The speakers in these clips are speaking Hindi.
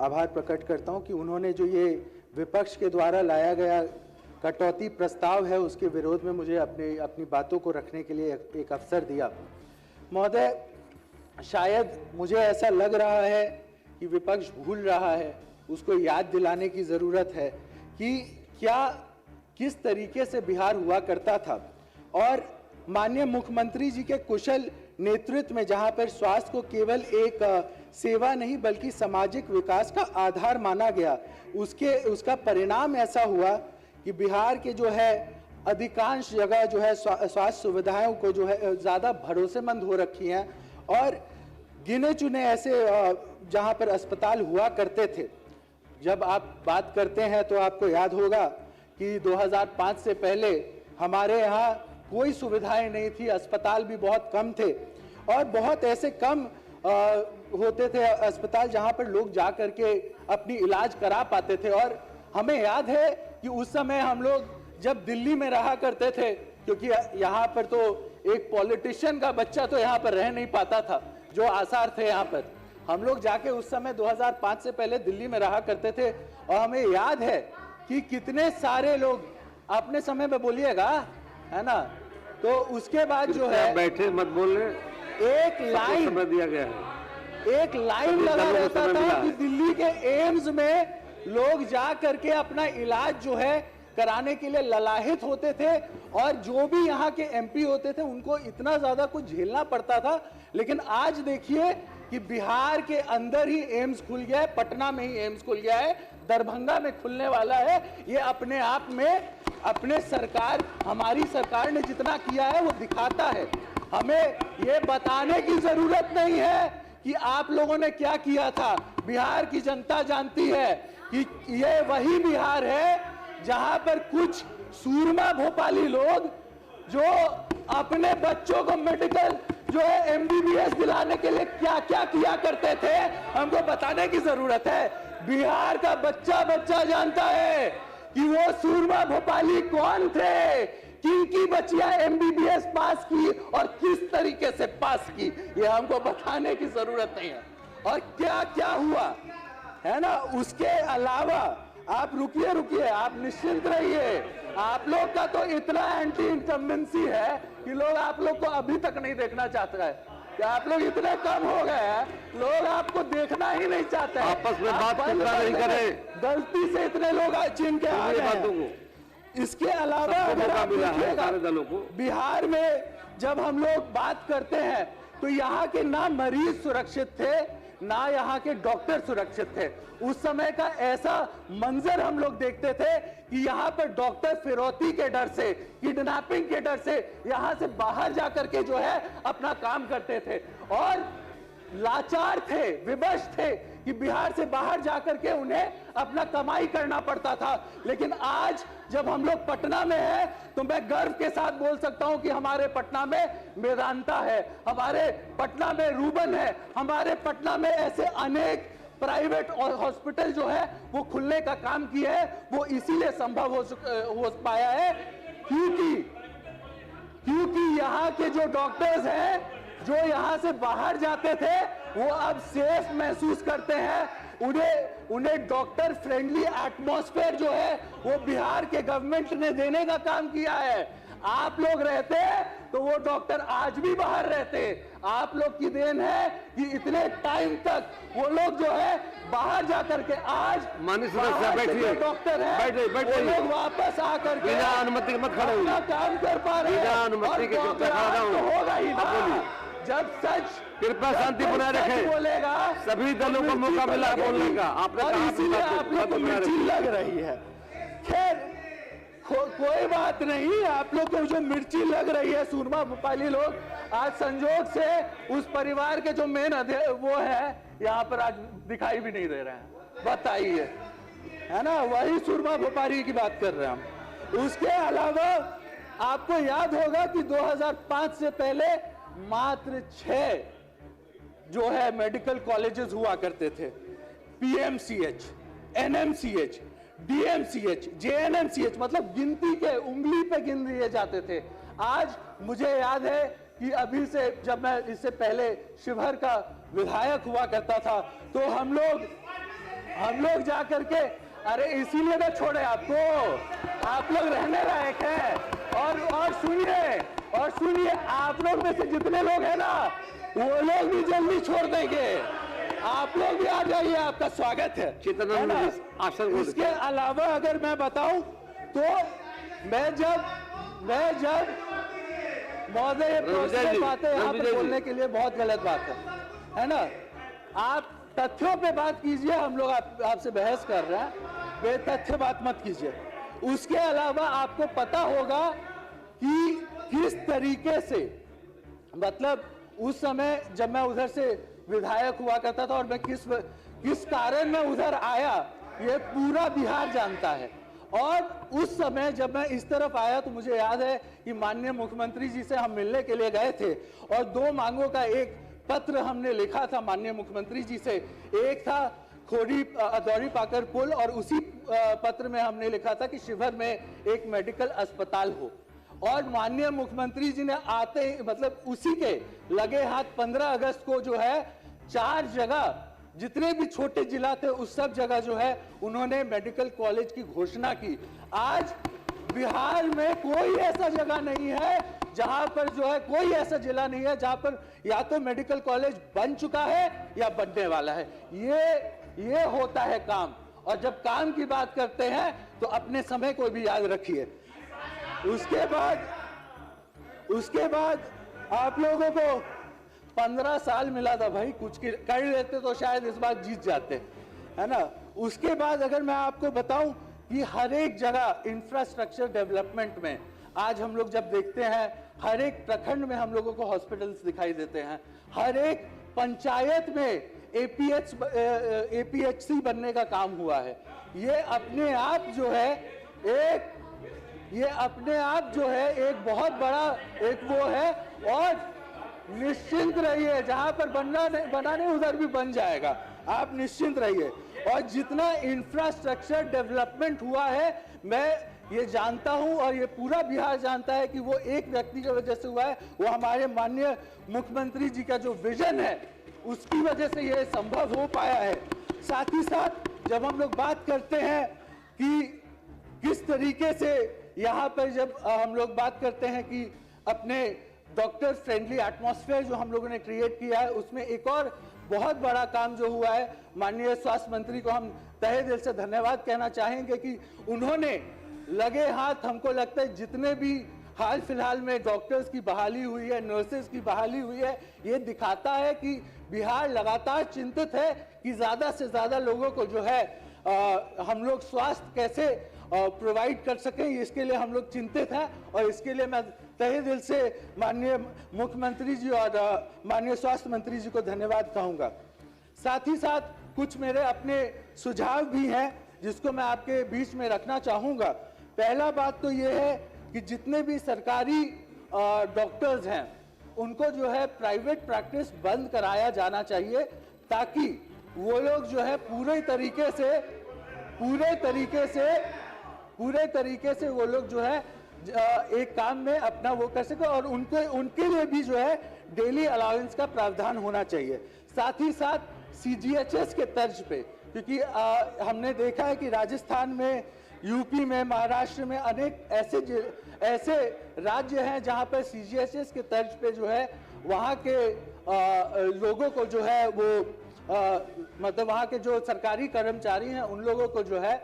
आभार प्रकट करता हूं कि उन्होंने जो ये विपक्ष के द्वारा लाया गया कटौती प्रस्ताव है उसके विरोध में मुझे अपनी बातों को रखने के लिए एक अवसर दिया। महोदय, शायद मुझे ऐसा लग रहा है कि विपक्ष भूल रहा है, उसको याद दिलाने की ज़रूरत है कि किस तरीके से बिहार हुआ करता था। और माननीय मुख्यमंत्री जी के कुशल नेतृत्व में जहां पर स्वास्थ्य को केवल एक सेवा नहीं बल्कि सामाजिक विकास का आधार माना गया, उसका परिणाम ऐसा हुआ कि बिहार के जो है अधिकांश जगह जो है स्वास्थ्य सुविधाओं को जो है ज़्यादा भरोसेमंद हो रखी हैं और गिने चुने ऐसे जहां पर अस्पताल हुआ करते थे। जब आप बात करते हैं तो आपको याद होगा कि 2005 से पहले हमारे यहाँ कोई सुविधाएं नहीं थी, अस्पताल भी बहुत कम थे और बहुत ऐसे कम होते थे अस्पताल जहां पर लोग जा करके अपनी इलाज करा पाते थे। और हमें याद है कि उस समय हम लोग जब दिल्ली में रहा करते थे, क्योंकि यहाँ पर तो एक पॉलिटिशियन का बच्चा तो यहाँ पर रह नहीं पाता था, जो आसार थे यहाँ पर, हम लोग जाके उस समय 2005 से पहले दिल्ली में रहा करते थे और हमें याद है कि कितने सारे लोग अपने समय में, बोलिएगा है ना, तो उसके बाद जो है बैठे मत बोलने, एक लाइन दिया गया है, एक लाइन लगा रहता था कि दिल्ली के एम्स में लोग जा करके अपना इलाज जो है कराने के लिए ललाहित होते थे और जो भी यहाँ के एमपी होते थे उनको इतना ज्यादा कुछ झेलना पड़ता था। लेकिन आज देखिए कि बिहार के अंदर ही एम्स खुल गया है, पटना में ही एम्स खुल गया है, दरभंगा में खुलने वाला है। ये अपने आप में अपने सरकार, हमारी सरकार ने जितना किया है वो दिखाता है। हमें ये बताने की जरूरत नहीं है कि आप लोगों ने क्या किया था, बिहार की जनता जानती है कि ये वही बिहार है जहां पर कुछ सूरमा भोपाली लोग जो अपने बच्चों को मेडिकल जो है एमबीबीएस दिलाने के लिए क्या क्या किया करते थे, हमको बताने की जरूरत है। बिहार का बच्चा बच्चा जानता है कि वो सूरमा भोपाली कौन थे, किनकी बच्चियां एमबीबीएस पास की और किस तरीके से पास की, ये हमको बताने की जरूरत नहीं है। और क्या क्या हुआ है ना, उसके अलावा आप रुकिए, आप निश्चिंत रहिए। आप लोग का तो इतना एंटी इनकम्बेंसी है कि लोग आप लोग को अभी तक नहीं देखना चाहता है कि आप लोग इतने कम हो गए हैं, लोग आपको देखना ही नहीं चाहते हैं। आपस में बात नहीं करें, गलती से इतने लोग चीन के आ गए हैं। इसके अलावा अगर आप देखिएगा बिहार में जब हम लोग बात करते हैं तो यहाँ के ना मरीज सुरक्षित थे ना यहाँ के डॉक्टर सुरक्षित थे। उस समय का ऐसा मंजर हम लोग देखते थे कि यहाँ पर डॉक्टर फिरौती के डर से, किडनैपिंग के डर से यहाँ से बाहर जाकर के जो है अपना काम करते थे और लाचार थे, विवश थे कि बिहार से बाहर जाकर के उन्हें अपना कमाई करना पड़ता था। लेकिन आज जब हम लोग पटना में हैं तो मैं गर्व के साथ बोल सकता हूं कि हमारे पटना में मेदांता है, हमारे पटना में रूबन है, हमारे पटना में ऐसे अनेक प्राइवेट हॉस्पिटल जो है वो खुलने का काम किया है। वो इसीलिए संभव हो पाया है क्योंकि यहाँ के जो डॉक्टर्स हैं जो यहाँ से बाहर जाते थे वो अब सेफ महसूस करते हैं। उन्हें डॉक्टर फ्रेंडली एटमॉस्फेयर जो है वो बिहार के गवर्नमेंट ने देने का काम किया है। आप लोग रहते तो वो डॉक्टर आज भी बाहर रहते। आप लोग की देन है कि इतने टाइम तक वो लोग जो है बाहर जाकर के आज बैठिए, डॉक्टर है वो लोग वापस आकर के अनुमति मत खड़े अपना काम कर पा रहे हैं। अनुमति के होगा ही ना जब सच, कृपया शांति बनाए रखें, बोलेगा सभी दलों को मौका मिला बोलने का। आपने कहा इसीलिए आप लोग को मिर्ची लग रही है। खैर कोई बात नहीं, आप लोग को जो मिर्ची लग रही है सूरमा भोपाली लोग, आज संजोग से उस परिवार के जो मेन वो है यहाँ पर आज दिखाई भी नहीं दे रहे हैं। बताइए, है ना, वही सूरमा भोपाली की बात कर रहे हैं हम। उसके अलावा आपको याद होगा कि 2005 से पहले मात्र 6 जो है मेडिकल कॉलेजेस हुआ करते थे। पीएमसीएच, एनएमसीएच, डीएमसीएच, जेएनएमसीएच, मतलब गिनती के उंगली पे गिन लिए जाते थे। आज मुझे याद है कि अभी से जब मैं इससे पहले शिवहर का विधायक हुआ करता था तो हम लोग हम लोग जा करके, अरे इसीलिए ना छोड़े आपको, आप लोग रहने लायक हैं। और सुनिए, आप लोग में से जितने लोग हैं ना, वो लोग भी जल्दी छोड़ देंगे। आप लोग भी आ जाइए, आपका स्वागत है। इसके अलावा अगर मैं बताऊं तो मैं जब महोदय, ये बातें यहाँ पे बोलने के लिए बहुत गलत बात है ना। आप तथ्यों पे बात कीजिए, हम लोग आपसे बहस कर रहे हैं, बेतथ्य बात मत कीजिए। उसके अलावा आपको पता होगा कि किस तरीके से, मतलब उस समय जब मैं उधर से विधायक हुआ करता था और मैं किस कारण मैं उधर आया, ये पूरा बिहार जानता है। और उस समय जब मैं इस तरफ आया तो मुझे याद है कि माननीय मुख्यमंत्री जी से हम मिलने के लिए गए थे और 2 मांगों का एक पत्र हमने लिखा था माननीय मुख्यमंत्री जी से। एक था खोरी अदौरी पाकर पुल, और उसी पत्र में हमने लिखा था कि शिवहर में एक मेडिकल अस्पताल हो। और माननीय मुख्यमंत्री जी ने आते, मतलब उसी के लगे हाथ 15 अगस्त को जो है 4 जगह, जितने भी छोटे जिला थे उस सब जगह जो है उन्होंने मेडिकल कॉलेज की घोषणा की। आज बिहार में कोई ऐसा जगह नहीं है जहां पर जो है, कोई ऐसा जिला नहीं है जहां पर या तो मेडिकल कॉलेज बन चुका है या बनने वाला है। ये होता है काम। और जब काम की बात करते हैं तो अपने समय को भी याद रखिए। उसके बाद आप लोगों को 15 साल मिला था भाई, कुछ कर लेते तो शायद इस बार जीत जाते, है ना। उसके बाद अगर मैं आपको बताऊं कि हर एक जगह इंफ्रास्ट्रक्चर डेवलपमेंट में आज हम लोग जब देखते हैं, हर एक प्रखंड में हम लोगों को हॉस्पिटल्स दिखाई देते हैं, हर एक पंचायत में APHC बनने का काम हुआ है। ये अपने आप जो है एक बहुत बड़ा एक वो है। और निश्चिंत रहिए, जहां पर बना नहीं उधर भी बन जाएगा, आप निश्चिंत रहिए। और जितना इंफ्रास्ट्रक्चर डेवलपमेंट हुआ है, मैं ये जानता हूं और ये पूरा बिहार जानता है कि वो एक व्यक्ति की वजह से हुआ है। वो हमारे माननीय मुख्यमंत्री जी का जो विजन है उसकी वजह से ये संभव हो पाया है। साथ ही साथ जब हम लोग बात करते हैं कि किस तरीके से यहाँ पर, जब हम लोग बात करते हैं कि अपने डॉक्टर फ्रेंडली एटमॉस्फेयर जो हम लोगों ने क्रिएट किया है, उसमें एक और बहुत बड़ा काम जो हुआ है, माननीय स्वास्थ्य मंत्री को हम तहे दिल से धन्यवाद कहना चाहेंगे कि उन्होंने लगे हाथ, हमको लगता है जितने भी हाल फिलहाल में डॉक्टर्स की बहाली हुई है, नर्सेज की बहाली हुई है, ये दिखाता है कि बिहार लगातार चिंतित है कि ज्यादा से ज्यादा लोगों को जो है हम लोग स्वास्थ्य कैसे प्रोवाइड कर सकें, इसके लिए हम लोग चिंतित हैं। और इसके लिए मैं तहे दिल से माननीय मुख्यमंत्री जी और माननीय स्वास्थ्य मंत्री जी को धन्यवाद कहूंगा। साथ ही साथ कुछ मेरे अपने सुझाव भी हैं जिसको मैं आपके बीच में रखना चाहूंगा। पहला बात तो ये है कि जितने भी सरकारी डॉक्टर्स हैं उनको जो है प्राइवेट प्रैक्टिस बंद कराया जाना चाहिए, ताकि वो लोग जो है पूरे तरीके से वो लोग जो है एक काम में अपना वो कर सके। और उनके लिए भी जो है डेली अलाउंस का प्रावधान होना चाहिए। साथ ही साथ CGHS के तर्ज पे, क्योंकि हमने देखा है कि राजस्थान में, यूपी में, महाराष्ट्र में अनेक ऐसे राज्य हैं जहां पर CGHS के तर्ज पे जो है वहां के लोगों को जो है वो मतलब वहां के जो सरकारी कर्मचारी हैं उन लोगों को जो है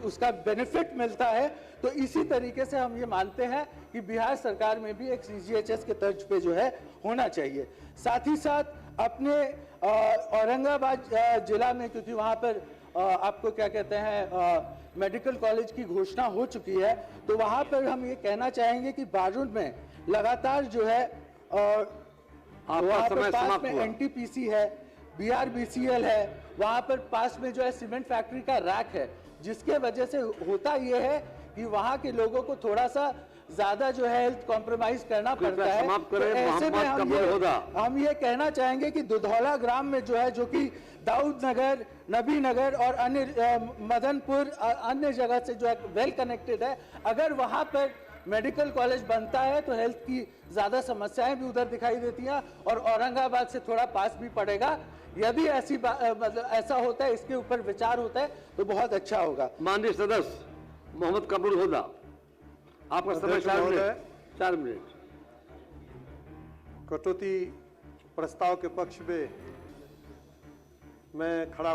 उसका बेनिफिट मिलता है। तो इसी तरीके से हम ये मानते हैं कि बिहार सरकार में भी एक CGHS के तर्ज पे जो है होना चाहिए। साथ ही साथ अपने औरंगाबाद जिला में, क्योंकि वहाँ पर आपको क्या कहते हैं मेडिकल कॉलेज की घोषणा हो चुकी है, तो वहाँ पर हम ये कहना चाहेंगे कि बारूद में लगातार जो है वहाँ पर पास में NTPC है, BRBCL है, वहाँ पर पास में जो है सीमेंट फैक्ट्री का रैक है, जिसके वजह से होता ये है कि वहाँ के लोगों को थोड़ा सा ज्यादा जो है हेल्थ कॉम्प्रोमाइज करना पड़ता है। तो ऐसे में हम ये कहना चाहेंगे कि दुधौला ग्राम में जो है, जो कि दाऊद नगर, नबी नगर और अन्य मदनपुर अन्य जगह से जो है वेल कनेक्टेड है, अगर वहाँ पर मेडिकल कॉलेज बनता है तो हेल्थ की ज्यादा समस्याएं भी उधर दिखाई देती हैं और औरंगाबाद से थोड़ा पास भी पड़ेगा। यदि मतलब ऐसा होता है, इसके ऊपर विचार होता है तो बहुत अच्छा होगा। माननीय सदस्य मोहम्मद कबूल हुदा, आपका समय 4 मिनट। 4 मिनट। कटौती प्रस्ताव के पक्ष में मैं खड़ा